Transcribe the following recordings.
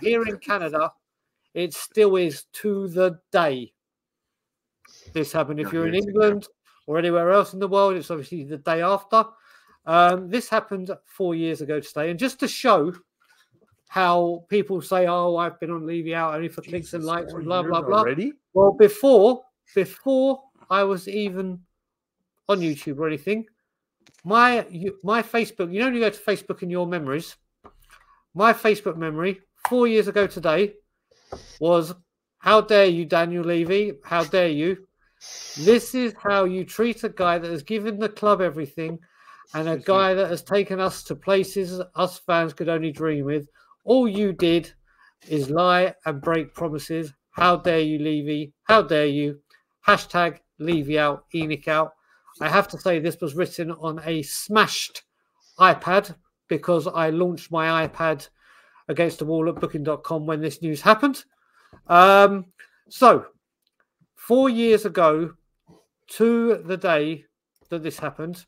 here in Canada, it still is to the day. This happened. If you're in England or anywhere else in the world, it's obviously the day after. This happened 4 years ago today. And just to show how people say, oh, I've been on Levy Out only for clicks and likes and blah, blah, blah. Already? Well, before I was even on YouTube or anything, my Facebook, you know, when you go to Facebook in your memories, my Facebook memory 4 years ago today was, how dare you, Daniel Levy? How dare you? This is how you treat a guy that has given the club everything and a guy that has taken us to places us fans could only dream with. All you did is lie and break promises. How dare you, Levy? How dare you? Hashtag Levy Out, Enoch Out. I have to say this was written on a smashed iPad because I launched my iPad against the wall at booking.com when this news happened. So 4 years ago to the day that this happened,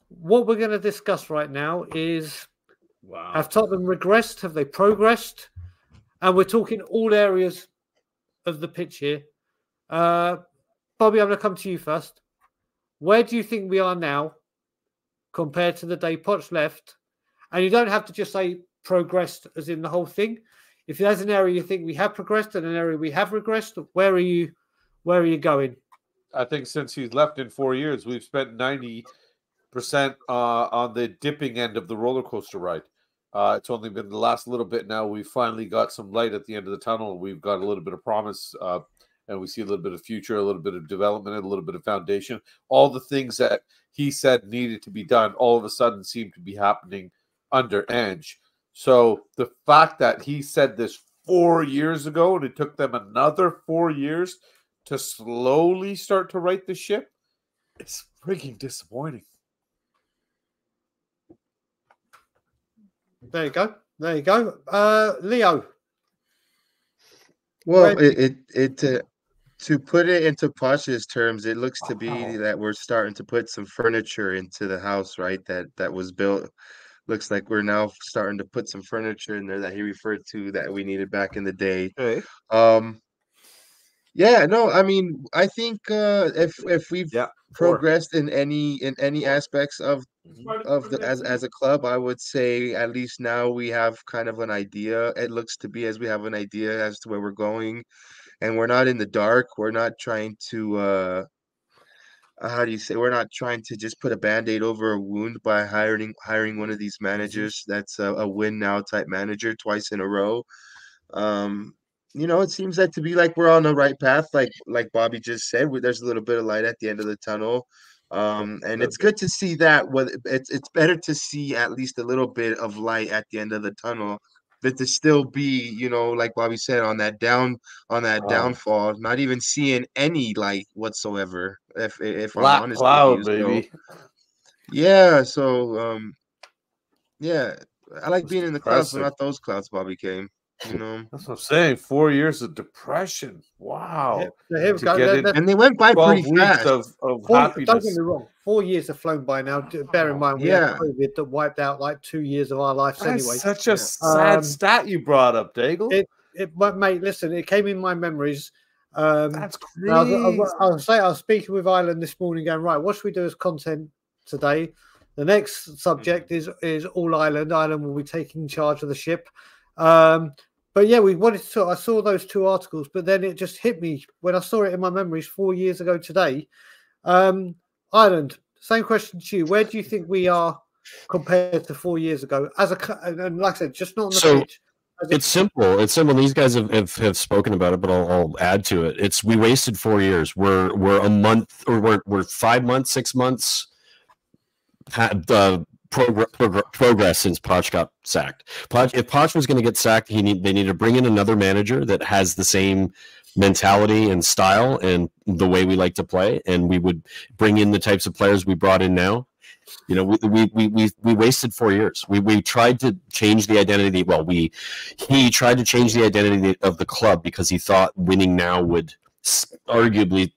what we're going to discuss right now is, have Tottenham regressed? Have they progressed? And we're talking all areas of the pitch here. Bobby, I'm going to come to you first. Where do you think we are now compared to the day Poch left? And you don't have to just say progressed as in the whole thing. If there's an area you think we have progressed and an area we have regressed, where are you going? I think since he's left in 4 years, we've spent 90% on the dipping end of the roller coaster ride. It's only been the last little bit now. We finally got some light at the end of the tunnel. We've got a little bit of promise, and we see a little bit of future, a little bit of development, and a little bit of foundation. All the things that he said needed to be done all of a sudden seem to be happening under Ange. So the fact that he said this 4 years ago and it took them another 4 years to slowly start to right the ship, it's freaking disappointing. There you go. Leo. Well, to put it into Poch's terms, it looks to be that we're starting to put some furniture into the house, right? That was built. Looks like we're now starting to put some furniture in there that he referred to that we needed back in the day. Okay. Yeah, no, I mean, I think if we've progressed in any aspects of the as a club, I would say at least now we have kind of an idea. It looks to be as we have an idea as to where we're going, and we're not in the dark. We're not trying to how do you say? We're not trying to just put a Band-Aid over a wound by hiring one of these managers that's a win now type manager twice in a row. You know, it seems like to be like we're on the right path, like Bobby just said. There's a little bit of light at the end of the tunnel, and it's good to see that. It's better to see at least a little bit of light at the end of the tunnel than to still be, you know, like Bobby said, on that downfall, not even seeing any light whatsoever. If I'm Black honest cloud, with you, baby. yeah. So yeah, I like being in the clouds, but not those clouds Bobby came. You know, that's what I'm saying. 4 years of depression. Wow. Here we go. And they went by pretty fast. Of happiness. Don't get me wrong. 4 years have flown by now. Bear in mind, we had COVID that wiped out like 2 years of our lives anyway. Such a sad stat you brought up, Daigle. Mate, listen, it came in my memories. That's crazy. I was speaking with Ireland this morning, going, right, what should we do as content today? The next subject is all Ireland. Ireland will be taking charge of the ship. But yeah, we wanted to. I saw those two articles, but then it just hit me when I saw it in my memories 4 years ago today. Ireland, same question to you. Where do you think we are compared to 4 years ago? And like I said, just not on the pitch. It's simple. It's simple. These guys have spoken about it, but I'll add to it. We wasted 4 years. We're a month, or we're 5 months, 6 months. Progress since Poch got sacked. If Poch was going to get sacked, they need to bring in another manager that has the same mentality and style and the way we like to play, and we would bring in the types of players we brought in now. You know, we wasted 4 years. We tried to change the identity. Well, he tried to change the identity of the club because he thought winning now would arguably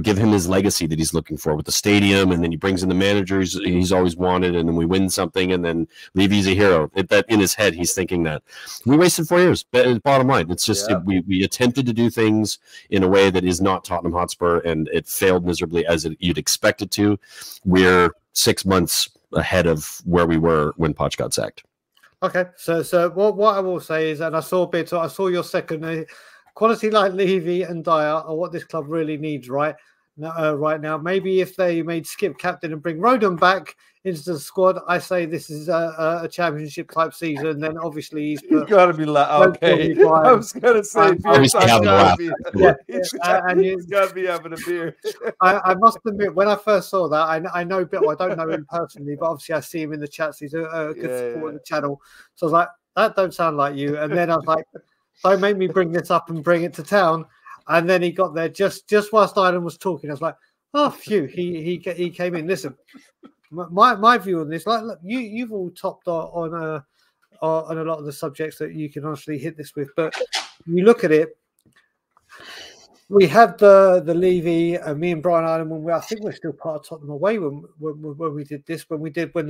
give him his legacy that he's looking for with the stadium, and then he brings in the manager he's always wanted, and then we win something, and then Levy's a hero. That in his head, he's thinking that. We wasted 4 years. Bottom line, it's just we attempted to do things in a way that is not Tottenham Hotspur, and it failed miserably as you'd expect it to. We're 6 months ahead of where we were when Poch got sacked. Okay, so what I will say is, and I saw your second. Quality like Levy and Dyer are what this club really needs right now. Maybe if they made Skip captain and bring Rodon back into the squad, I say this is a championship type season. Then obviously he's got to be okay. I was going to say, he's got to be having a beer. I must admit, when I first saw that, I know Bill. I don't know him personally, but obviously I see him in the chats. He's a good support of the channel. So I was like, that don't sound like you. And then I was like, don't make me bring this up and bring it to town. And then he got there just whilst Ireland was talking. I was like, oh, phew, he came in. Listen, my view on this, like, look, you've all topped on a lot of the subjects that you can honestly hit this with. But you look at it, we had the Levy, me and Brian Ireland, I think we're still part of Tottenham away when we did this, when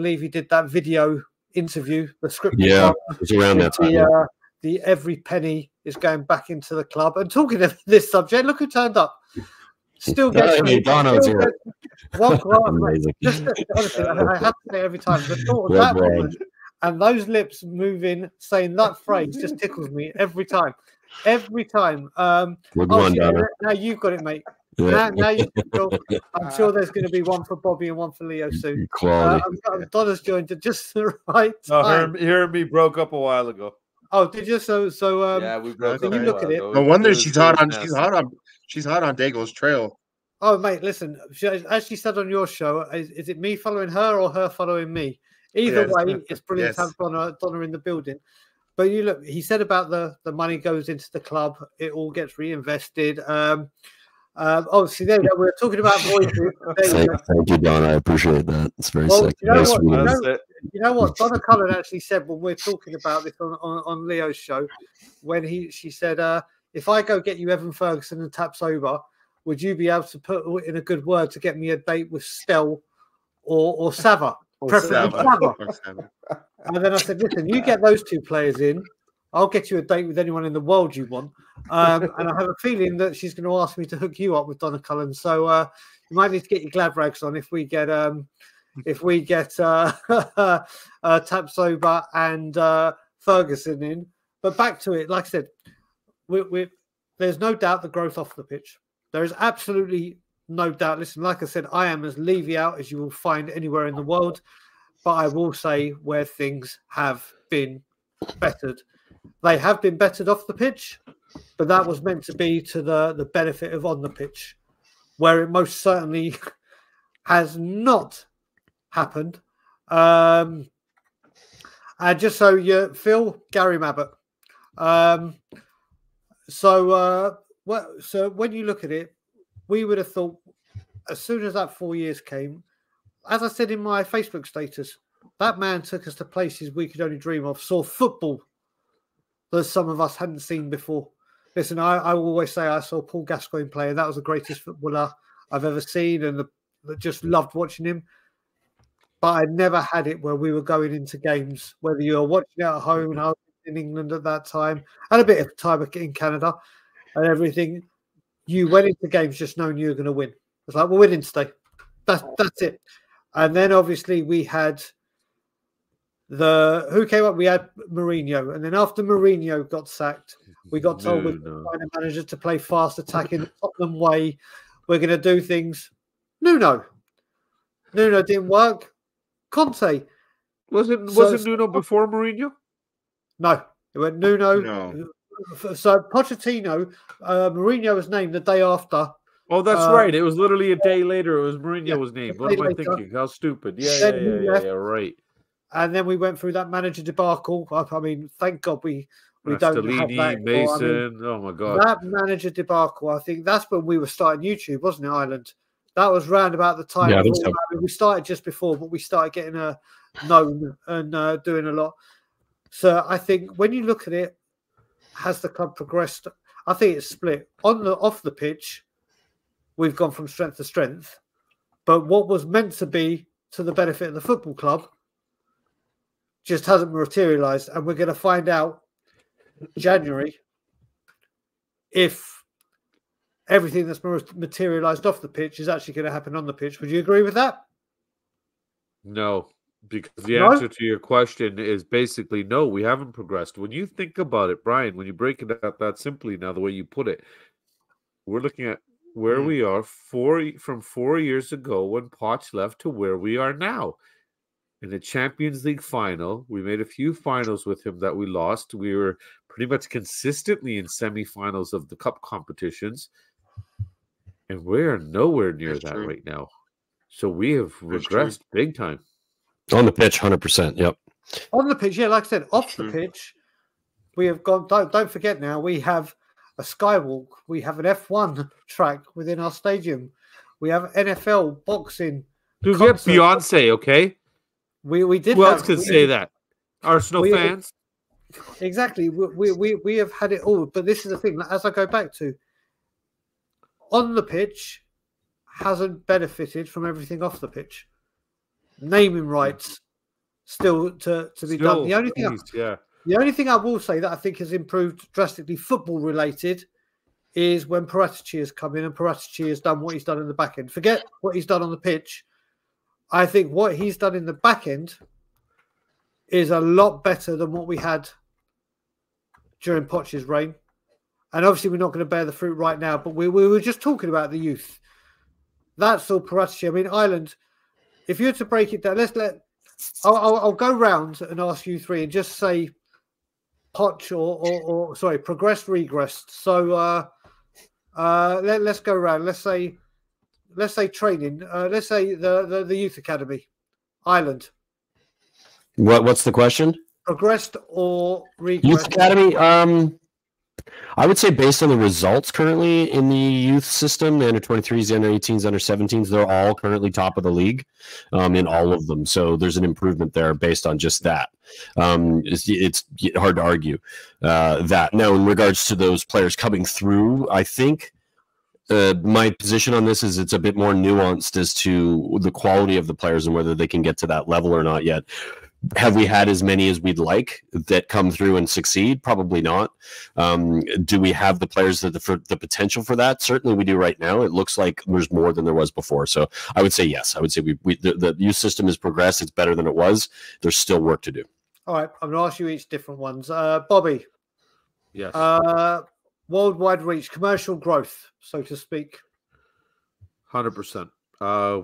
Levy did that video interview, the script. Yeah, it was around that time. The every penny is going back into the club. And talking of this subject, look who turned up. Still getting one glass. Honestly, I have to say every time. The thought of that woman and those lips moving, saying that phrase just tickles me every time. Every time. Now you've got it, mate. Yeah. Now I'm sure there's going to be one for Bobby and one for Leo soon. Donna's joined at just the right time. Her and me broke up a while ago. Oh, did you? So yeah, we broke up. You look at it. No wonder she's hot on Dago's trail. Oh, mate, listen. As she said on your show, is it me following her or her following me? Either way, it's brilliant to have Donna in the building. But you look, he said about the money goes into the club, it all gets reinvested. Obviously, there we go. We're talking about voices. Thank you, Don. I appreciate that. It's very sick. You know what? Donna Cullen actually said when we're talking about this on Leo's show, when she said, if I go get you Evan Ferguson and Tap Sober, would you be able to put in a good word to get me a date with Stell or Sava? Preferably Sava. And then I said, listen, you get those two players in, I'll get you a date with anyone in the world you want. And I have a feeling that she's going to ask me to hook you up with Donna Cullen. So you might need to get your glad rags on if we get Tap Sober and Ferguson in. But back to it, like I said, there's no doubt the growth off the pitch. There is absolutely no doubt. Listen, like I said, I am as Levy out as you will find anywhere in the world. But I will say where things have been bettered. They have been bettered off the pitch, but that was meant to be to the benefit of on the pitch, where it most certainly has not happened. And just so you, Phil, Gary Mabbott. So when you look at it, we would have thought as soon as that 4 years came, as I said in my Facebook status, that man took us to places we could only dream of, saw football that some of us hadn't seen before. Listen, I always say I saw Paul Gascoigne play, and that was the greatest footballer I've ever seen, and just loved watching him. But I never had it where we were going into games, whether you were watching it at home, and I was in England at that time, and a bit of time in Canada and everything. You went into games just knowing you were going to win. It's like, we're winning today. That's it. And then obviously we had who came up? We had Mourinho. And then after Mourinho got sacked, we got told we're going to find a manager to play fast attacking the Tottenham way. We're going to do things. Nuno didn't work. Conte. Wasn't Nuno before Mourinho? No. It went Nuno. No. So Pochettino, Mourinho was named the day after. Oh, that's right. It was literally a day later. It was Mourinho was named. What am I thinking? How stupid. Yeah, right. And then we went through that manager debacle. I mean, thank God we don't have that. Mason. Oh, my God. That manager debacle, I think that's when we were starting YouTube, wasn't it, Ireland? That was round about the time. Yeah, I think so. We started just before, but we started getting known and doing a lot. So I think when you look at it, has the club progressed? I think it's split. Off the pitch, we've gone from strength to strength. But what was meant to be to the benefit of the football club just hasn't materialised. And we're going to find out January if everything that's materialised off the pitch is actually going to happen on the pitch. Would you agree with that? No, because the answer to your question is basically no, we haven't progressed. When you think about it, Brian, when you break it up that simply now, the way you put it, we're looking at where we are from 4 years ago when Poch left to where we are now. In the Champions League final, we made a few finals with him that we lost. We were pretty much consistently in semifinals of the cup competitions. And we're nowhere near that right now. So we have regressed big time. On the pitch, 100%. Yep. On the pitch, yeah, like I said, off the pitch, we have gone. Don't forget now, we have a skywalk. We have an F1 track within our stadium. We have NFL, boxing. Dude, we have Beyonce, okay? We did. Who else can say that? Arsenal fans. Exactly. We have had it all. But this is the thing, as I go back to, on the pitch hasn't benefited from everything off the pitch. Naming rights still to be done. The only thing I will say that I think has improved drastically, football related, is when Pochettino has come in and Pochettino has done what he's done in the back end. Forget what he's done on the pitch. I think what he's done in the back end is a lot better than what we had during Poch's reign. And obviously, we're not going to bear the fruit right now, but we were just talking about the youth. That's all Pochettino. I mean, Ireland, if you were to break it down, I'll go round and ask you three and just say Poch or progressed, regressed. So let's go around. Let's say training. Let's say the youth academy, Ireland. What's the question? Progressed or regressed? Youth academy. I would say based on the results currently in the youth system, the under-23s, the under-18s, under-17s, they're all currently top of the league in all of them. So there's an improvement there based on just that. It's hard to argue that. Now, in regards to those players coming through, I think my position on this is it's a bit more nuanced as to the quality of the players and whether they can get to that level or not yet. Have we had as many as we'd like that come through and succeed? Probably not. Do we have the players that the potential for that? Certainly we do right now. It looks like there's more than there was before. So I would say yes. I would say the youth system has progressed. It's better than it was. There's still work to do. All right. I'm going to ask you each different ones. Bobby. Yes. Worldwide reach, commercial growth, so to speak. 100%.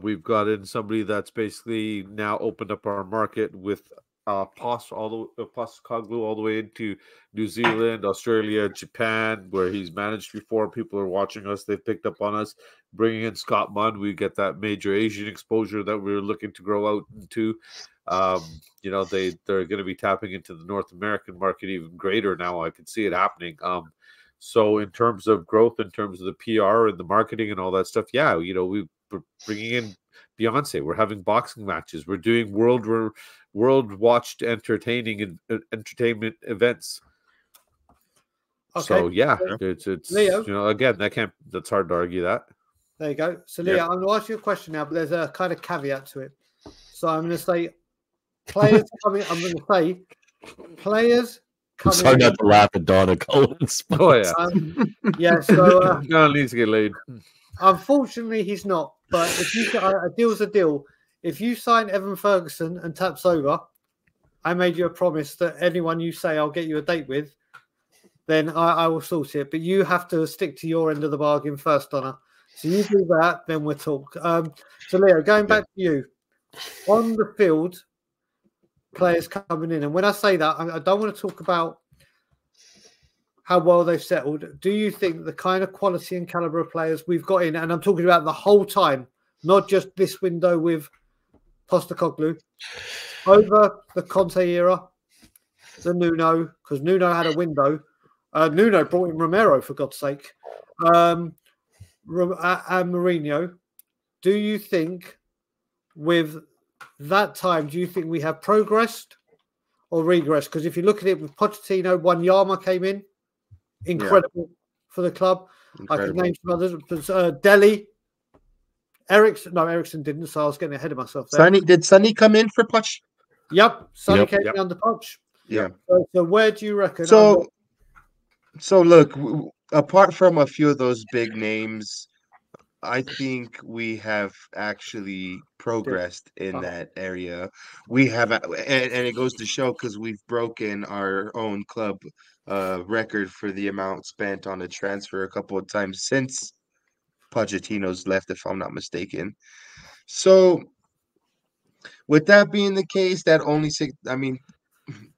We've got in somebody that's basically now opened up our market with Poch all the way into New Zealand, Australia, Japan, where he's managed before. People are watching us. They've picked up on us. Bringing in Scott Munn, we get that major Asian exposure that we're looking to grow out into. They're going to be tapping into the North American market even greater now. I can see it happening. So in terms of growth, in terms of the PR and the marketing and all that stuff, we're bringing in Beyonce. We're having boxing matches. We're doing world watched entertainment events. Okay. So it's Leo. Again, that's hard to argue that. There you go. So Leo, I'm going to ask you a question now, but there's a kind of caveat to it. So I'm going to say players coming. I'm going to say players. It's hard not to laugh at Donna Collins. Oh yeah, So Donna needs to get laid. Unfortunately, he's not. But if you a deal's a deal. If you sign Evan Ferguson and taps over, I made you a promise that anyone you say I'll get you a date with, then I will sort it. But you have to stick to your end of the bargain first, Donna. So you do that, then we'll talk. So Leo, going back to you on the field. Players coming in, and when I say that, I don't want to talk about how well they've settled. Do you think the kind of quality and caliber of players we've got in, and I'm talking about the whole time, not just this window with Postecoglou, over the Conte era, the Nuno, because Nuno had a window. Nuno brought in Romero, for God's sake, and Mourinho. Do you think with that time, do you think we have progressed or regressed? Because if you look at it with Pochettino, Wanyama came in, incredible for the club. Incredible. I could name some others. Delhi Ericsson didn't, so I was getting ahead of myself there. Did Sonny come in for Poch? Yep, Sonny came in under Poch. Yeah. So where do you reckon? So look, apart from a few of those big names, I think we have actually progressed in that area. We have, and it goes to show because we've broken our own club record for the amount spent on a transfer a couple of times since Pochettino's left, if I'm not mistaken. So, with that being the case, that only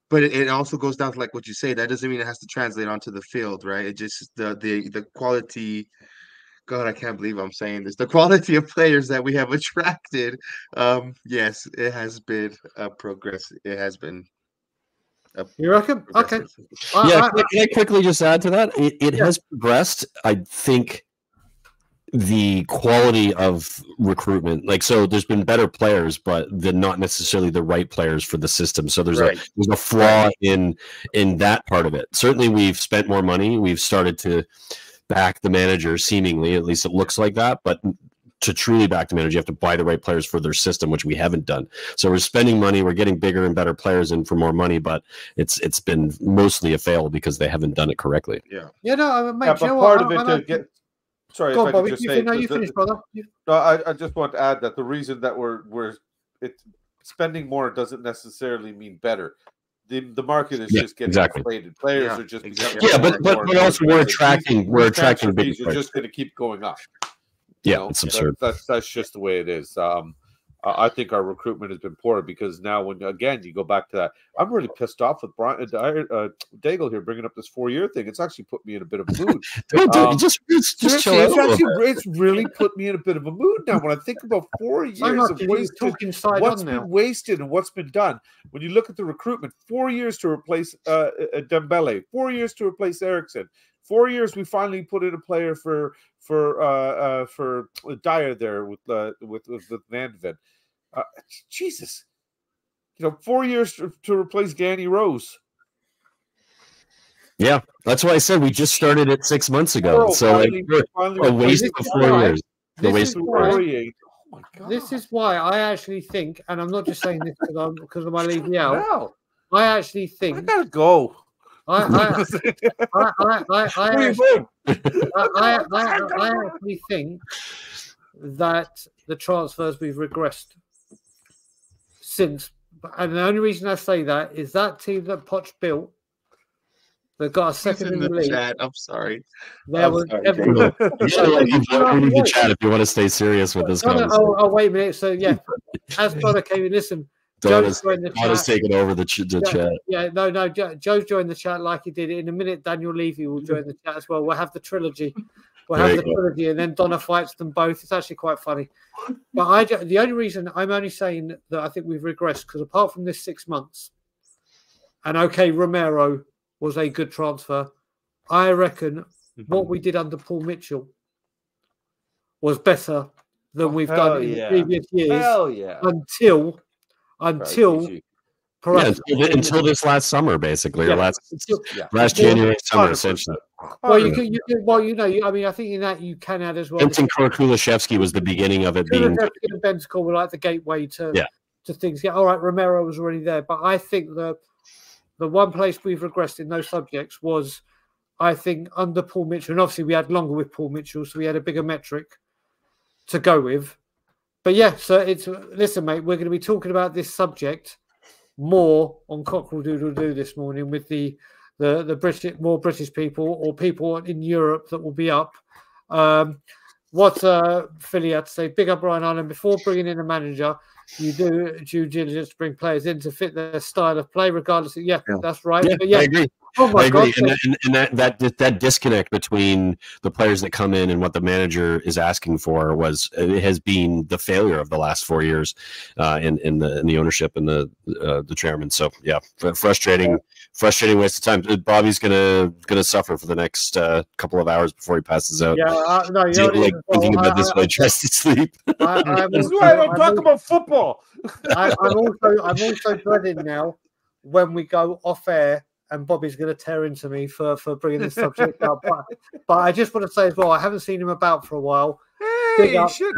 but it also goes down to like what you say. That doesn't mean it has to translate onto the field, right? It just the quality. God, I can't believe I'm saying this. The quality of players that we have attracted, yes, it has been a progress. It has been. You reckon? Okay. Can I quickly just add to that? It has progressed. I think the quality of recruitment, so there's been better players, but they're not necessarily the right players for the system. So there's a flaw in that part of it. Certainly, we've spent more money. We've started to back the manager, seemingly, at least it looks like that. But to truly back the manager, you have to buy the right players for their system, which we haven't done. So we're spending money, we're getting bigger and better players in for more money, but it's been mostly a fail because they haven't done it correctly. Yeah. Yeah, no, mate, but part of it to get. Sorry, go if on, I could just say. No, you finish, brother. No, I just want to add that the reason that we're spending more doesn't necessarily mean better. The market is just getting inflated. Players are just but also we're attracting fees are just going to keep going up. It's absurd. That's just the way it is. I think our recruitment has been poor because now, when again you go back to that, I'm really pissed off with Brian Daigle here bringing up this 4-year thing. It's actually put me in a bit of a mood. It's really put me in a bit of a mood now when I think about 4 years of what's been wasted and what's been done. When you look at the recruitment, 4 years to replace Dembele, 4 years to replace Ericsson. 4 years, we finally put in a player for Dyer there with Van de Ven. Jesus, 4 years to replace Danny Rose. Yeah, that's why I said we just started it 6 months ago. So a waste of 4 years. This is why I actually think, and I'm not just saying this because of my leaving out. No. I actually think I gotta go. I actually think that the transfers we've regressed since, and the only reason I say that is that team that Poch built that got a second in the league. Chat. I'm sorry. There was everyone. You chat if you want to stay serious with this conversation. Oh, wait a minute. So yeah, as Donna came in, listen. Joe's joined the chat. Donna's taking over the chat. Yeah, no. Joe's joined the chat like he did. In a minute, Daniel Levy will join the chat as well. We'll have the trilogy. And then Donna fights them both. It's actually quite funny. But the only reason I'm only saying that I think we've regressed because apart from this 6 months, and okay, Romero was a good transfer. I reckon what we did under Paul Mitchell was better than we've done in previous years. Until this last summer, basically, or last January summer, essentially. Well, I mean, I think in that you can add as well. Benton Kulishevsky was the beginning of it being. Benton were like the gateway to things. Yeah, all right, Romero was already there, but I think the one place we've regressed in those subjects was, I think, under Paul Mitchell, and obviously we had longer with Paul Mitchell, so we had a bigger metric to go with. But yeah, so listen, mate, we're going to be talking about this subject more on Cockerel Doodle Doo this morning with the British people or people in Europe that will be up. What Philly had to say, big up Brian Ireland. Before bringing in a manager, you do due diligence to bring players in to fit their style of play, regardless of that's right. Yeah, but I agree. Oh my God! And that disconnect between the players that come in and what the manager is asking for has been the failure of the last 4 years in the ownership and the chairman. So yeah, frustrating waste of time. Bobby's gonna suffer for the next couple of hours before he passes out. Yeah, no, thinking about this while he tries to sleep. This is why I don't talk about football. I'm also dreading now when we go off air. And Bobby's going to tear into me for bringing this subject up. But I just want to say as well, I haven't seen him about for a while. Big up. shit,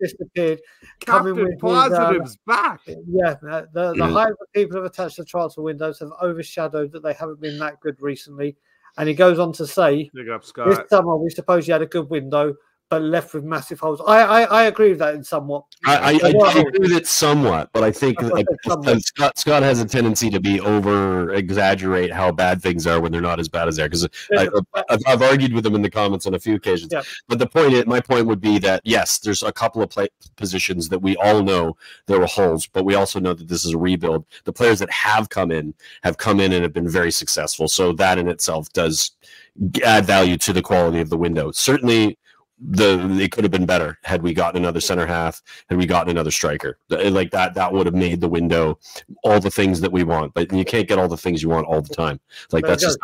Disappeared. Captain Positive's back. Yeah, the hype that people have attached to transfer windows have overshadowed that they haven't been that good recently. And he goes on to say, Big up, Scott. this summer we suppose you had a good window, but left with massive holes. I agree with that in somewhat. I agree with it somewhat, but I think Scott has a tendency to be over exaggerate how bad things are when they're not as bad as they are. Because I've argued with him in the comments on a few occasions. Yeah. But my point would be that yes, there's a couple of positions that we all know there were holes, but we also know that this is a rebuild. The players that have come in and have been very successful. So that in itself does add value to the quality of the window. Certainly. It could have been better had we gotten another center half, had we gotten another striker like that would have made the window all the things that we want, but you can't get all the things you want all the time. Like that's just